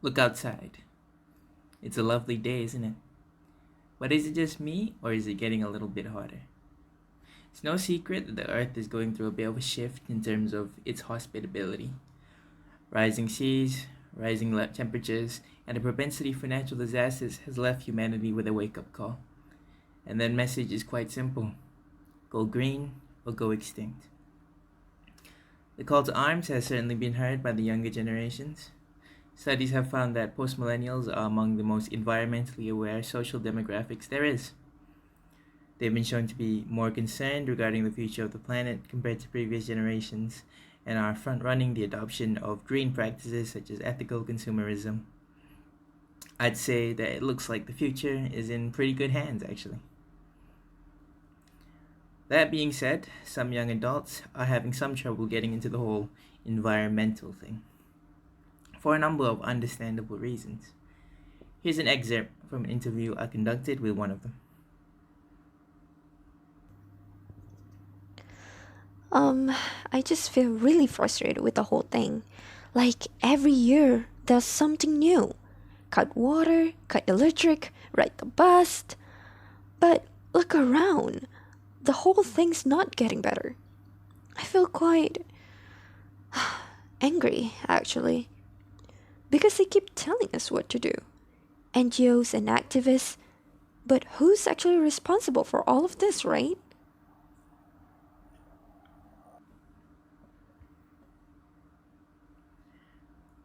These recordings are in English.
Look outside. It's a lovely day, isn't it? But is it just me, or is it getting a little bit hotter? It's no secret that the Earth is going through a bit of a shift in terms of its hospitability. Rising seas, rising temperatures, and the propensity for natural disasters has left humanity with a wake up call. And that message is quite simple: go green or go extinct. The call to arms has certainly been heard by the younger generations. Studies have found that postmillennials are among the most environmentally aware social demographics there is. They've been shown to be more concerned regarding the future of the planet compared to previous generations and are front running the adoption of green practices such as ethical consumerism. I'd say that it looks like the future is in pretty good hands, actually. That being said, some young adults are having some trouble getting into the whole environmental thing for a number of understandable reasons. Here's an excerpt from an interview I conducted with one of them. Um, I just feel really frustrated with the whole thing. Like every year, there's something new. Cut water, cut electric, ride the bus. But look around. The whole thing's not getting better. I feel quite angry, actually, because they keep telling us what to do. NGOs and activists. But who's actually responsible for all of this, right?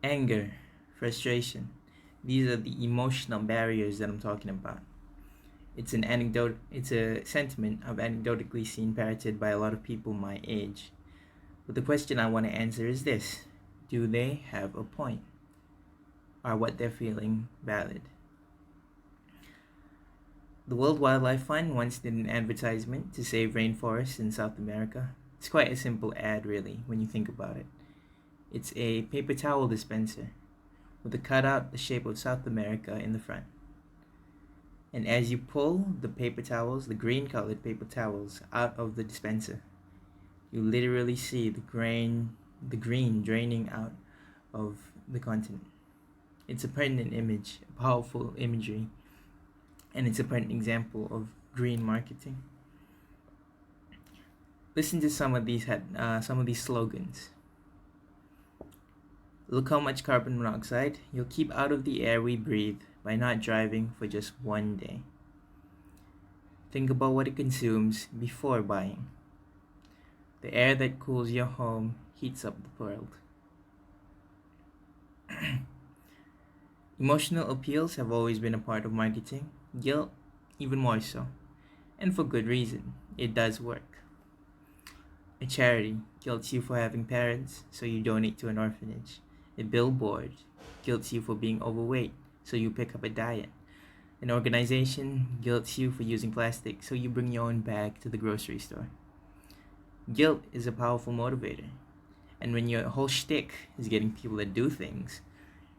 Anger, frustration. These are the emotional barriers that I'm talking about. It's a sentiment I've anecdotally seen parroted by a lot of people my age. But the question I want to answer is this: do they have a point? Are what they're feeling valid? The World Wildlife Fund once did an advertisement to save rainforests in South America. It's quite a simple ad, really, when you think about it. It's a paper towel dispenser with a cutout the shape of South America in the front. And as you pull the paper towels, the green colored paper towels, out of the dispenser, you literally see the green draining out of the continent. It's a pertinent image, a powerful imagery, and it's a pertinent example of green marketing. Listen to some of these slogans. Look how much carbon monoxide you'll keep out of the air we breathe by not driving for just one day. Think about what it consumes before buying. The air that cools your home heats up the world. Emotional appeals have always been a part of marketing, guilt even more so, and for good reason. It does work. A charity guilts you for having parents, so you donate to an orphanage. A billboard guilts you for being overweight, so you pick up a diet. An organization guilts you for using plastic, so you bring your own bag to the grocery store. Guilt is a powerful motivator, and when your whole shtick is getting people to do things,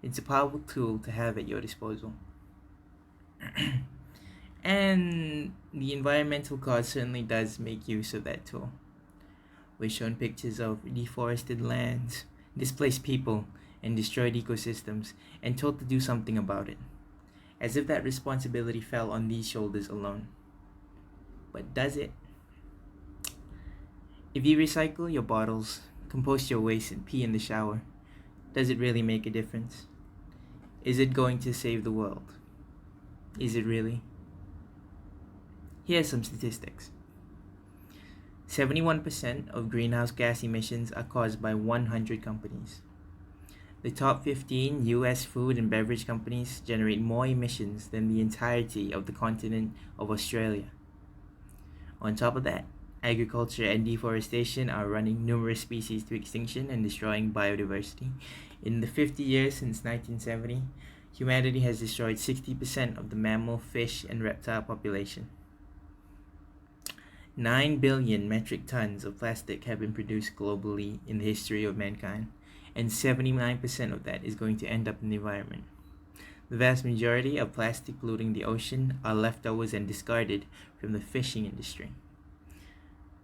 it's a powerful tool to have at your disposal. And the environmental cause certainly does make use of that tool. We're shown pictures of deforested lands, displaced people, and destroyed ecosystems, and told to do something about it, as if that responsibility fell on these shoulders alone. But does it? If you recycle your bottles, compost your waste, and pee in the shower, does it really make a difference? Is it going to save the world? Is it really? Here are some statistics. 71% of greenhouse gas emissions are caused by 100 companies. The top 15 US food and beverage companies generate more emissions than the entirety of the continent of Australia. On top of that, agriculture and deforestation are running numerous species to extinction and destroying biodiversity. In the 50 years since 1970, humanity has destroyed 60% of the mammal, fish, and reptile population. 9 billion metric tons of plastic have been produced globally in the history of mankind, and 79% of that is going to end up in the environment. The vast majority of plastic polluting the ocean are leftovers and discarded from the fishing industry.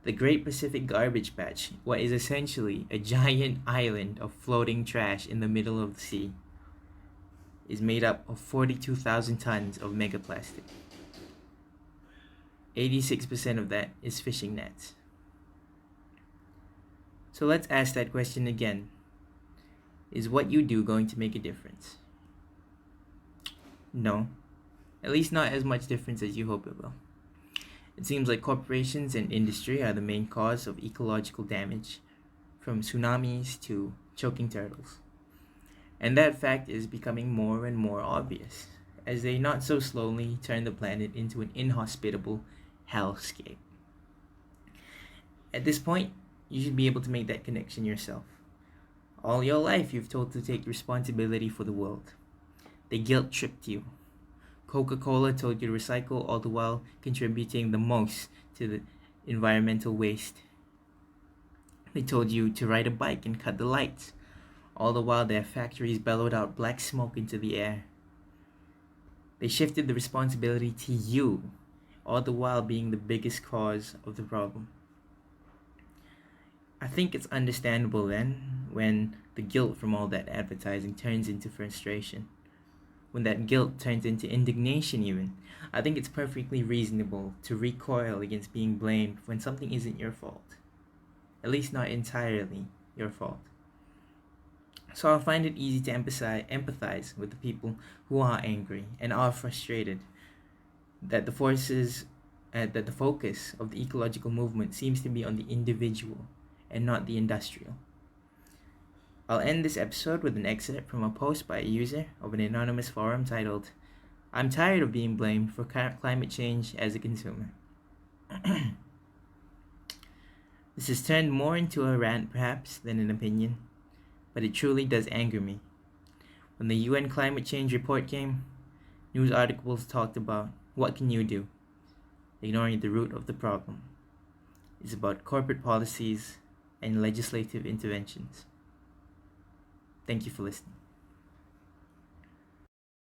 The Great Pacific Garbage Patch, what is essentially a giant island of floating trash in the middle of the sea. is made up of 42,000 tons of megaplastic. 86% of that is fishing nets. So let's ask that question again. Is what you do going to make a difference? No. At least not as much difference as you hope it will. It seems like corporations and industry are the main cause of ecological damage, from tsunamis to choking turtles. And that fact is becoming more and more obvious, as they not so slowly turn the planet into an inhospitable hellscape. At this point, you should be able to make that connection yourself. All your life, you've told to take responsibility for the world. They guilt-tripped you. Coca-Cola told you to recycle, all the while contributing the most to the environmental waste. They told you to ride a bike and cut the lights, all the while their factories bellowed out black smoke into the air. They shifted the responsibility to you, all the while being the biggest cause of the problem. I think it's understandable then when the guilt from all that advertising turns into frustration. When that guilt turns into indignation even, I think it's perfectly reasonable to recoil against being blamed when something isn't your fault. At least not entirely your fault. So I find it easy to empathize with the people who are angry and are frustrated that the focus of the ecological movement seems to be on the individual and not the industrial. I'll end this episode with an excerpt from a post by a user of an anonymous forum titled, "I'm tired of being blamed for climate change as a consumer." This has turned more into a rant perhaps than an opinion, but it truly does anger me. When the UN climate change report came, news articles talked about what can you do, ignoring the root of the problem. It's about corporate policies and legislative interventions. Thank you for listening.